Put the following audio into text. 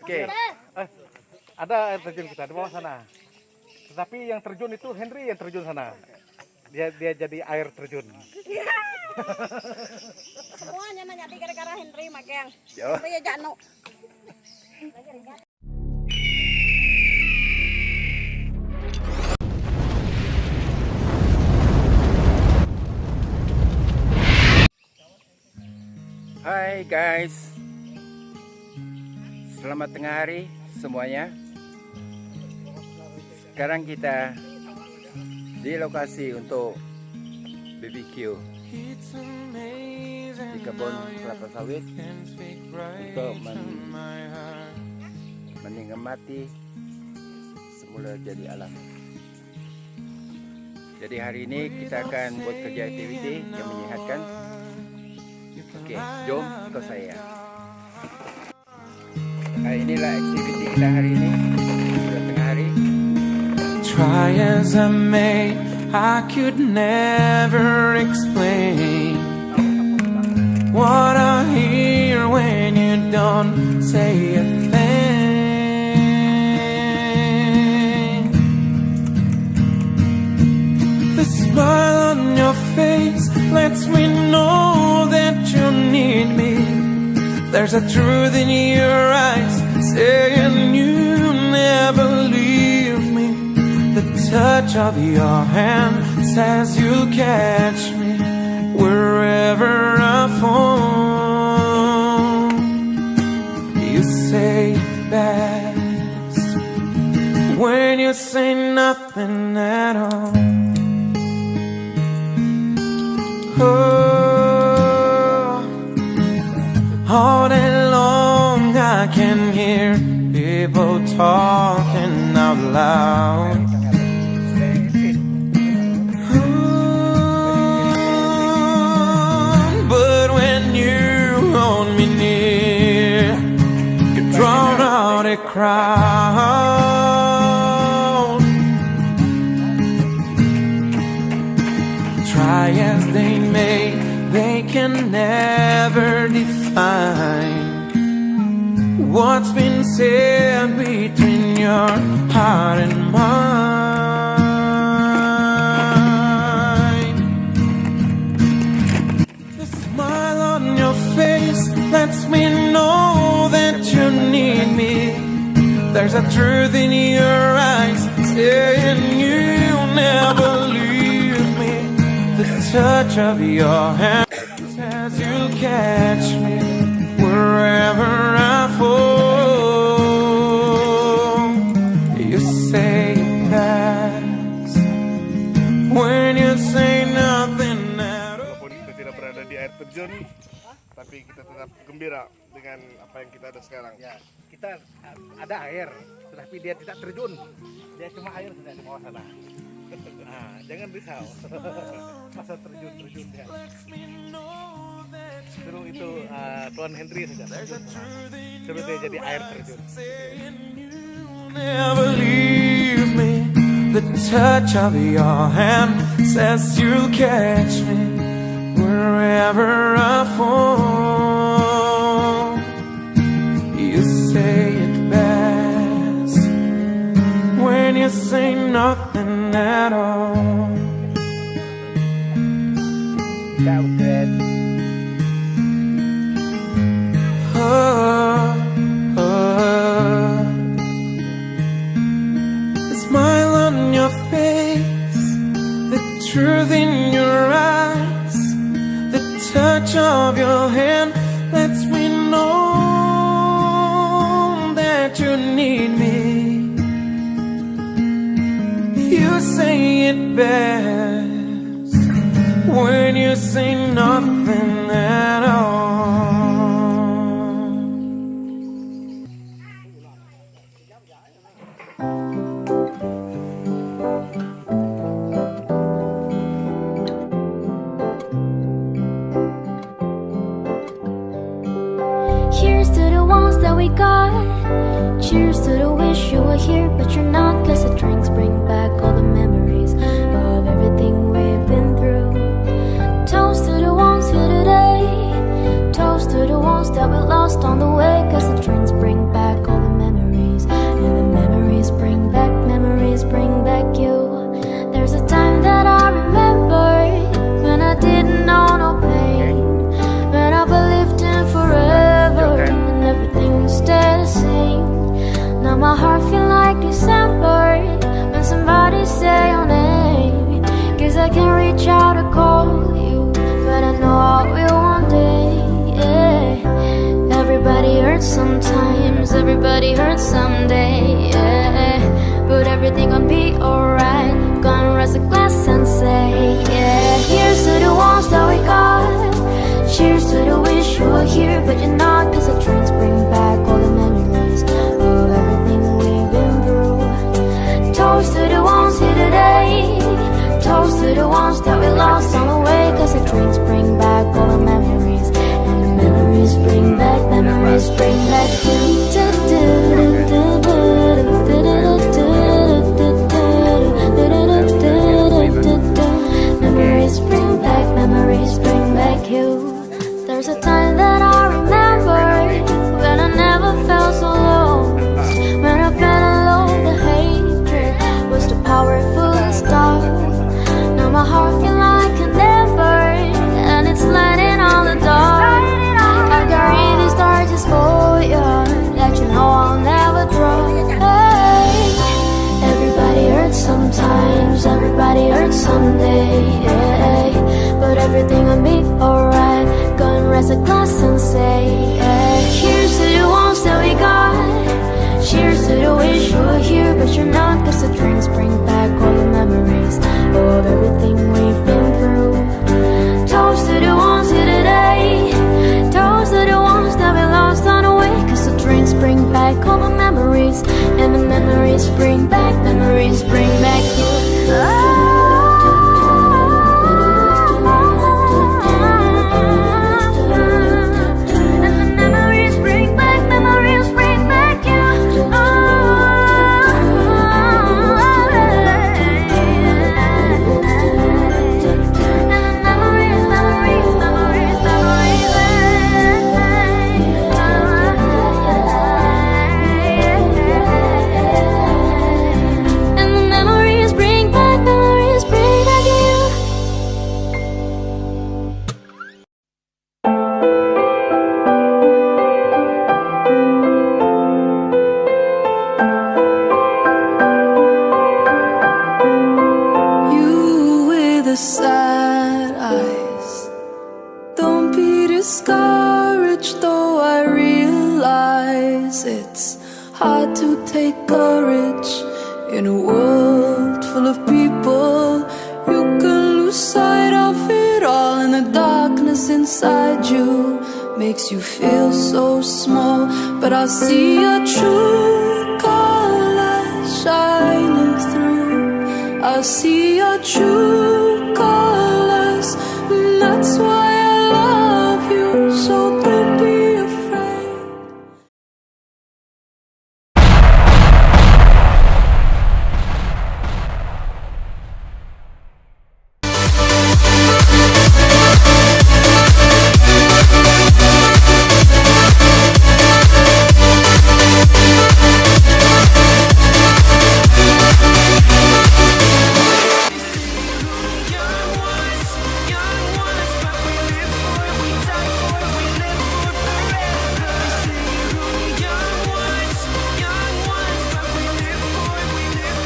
Oke. Ada air terjun kita di bawah sana. Tetapi yang terjun itu Henry yang terjun sana. Dia jadi air terjun. Semuanya nanya gara-gara Henry makanya. Yo. Henry ya jano. Hai guys, selamat tengah hari semuanya. Sekarang kita di lokasi untuk BBQ di kebun kelapa sawit untuk menikmati semula jadi alam. Jadi hari ini kita akan buat kerja aktiviti yang menyehatkan. Oke, jom ikut saya. Inilah aktiviti kita hari ini. Sudah tengah hari. Try as I may, I could never explain what I hear when you don't say a thing. The smile on your face lets me know that you need me. There's a truth in your eyes saying you never leave me. The touch of your hand says you'll catch me wherever I fall. You say it best when you say nothing at all. Oh, all day long I can hear people talking out loud. But when you hold me near, you drown out a crowd. Try as they may, they can never define what's been said between your heart and mine. The smile on your face lets me know that you need me. There's a truth in your eyes saying you'll never leave me. The touch of your hand says you'll catch me wherever I fall. You say it best when you say nothing at all. Walaupun kita tidak berada di air terjun, tapi kita tetap gembira dengan apa yang kita ada sekarang. Ya, kita ada air, tetapi dia tidak terjun. Dia cuma air saja di bawah sana. Nah, jangan risau. Masa terjun ya. Suruh itu Tuan Henry saja. Suruh dia jadi air terjun. Never leave me. The touch of your hand says you'll catch me wherever I fall. You say it best when you say nothing at all. Kau keren. The smile on your face, the truth in your eyes, the touch of your hand lets me know that you need me. You say it best when you say nothing at all. Cheers to the ones that we got. Cheers to the wish you were here, but you're not. Cause the drinks bring back all the memories of everything we've been through. Toast to the ones here today. Toast to the ones that we lost on the way. Cause the drinks bring back all the everybody hurts someday, yeah. But everything gon' be alright. Gonna raise a glass and say, yeah. Here's to the ones that we got. Cheers to the wish you were here, but you're not. Cause the drinks bring back all the memories of everything we've been through. Toast to the ones here today. Toast to the ones that we lost on the way. Cause the drinks bring back all the memories. And the memories bring back, memories bring back you. Memories bring back you. There's a time that I remember when I never felt so low. When I felt alone, the hatred was too powerful to stop. Now my heart feels like a never, and it's lighting on the dark. I carry this dark just for you, that you know I'll never drop. Hey, everybody hurts sometimes, everybody hurts someday, yeah. But everything will be alright. Gonna raise a glass and say, yeah. Here's to the ones that we got. Cheers to the wish you were here, but you're not. Cause the drinks bring back all the memories of everything we've been through. Toast to the ones here today. Toast to the ones that we lost on the way. Cause the drinks bring back all the memories. And the memories bring back you. Sad eyes. Don't be discouraged, though I realize it's hard to take courage in a world full of people. You can lose sight of it all, and the darkness inside you makes you feel so small. But I see your true colors shining through. I see your true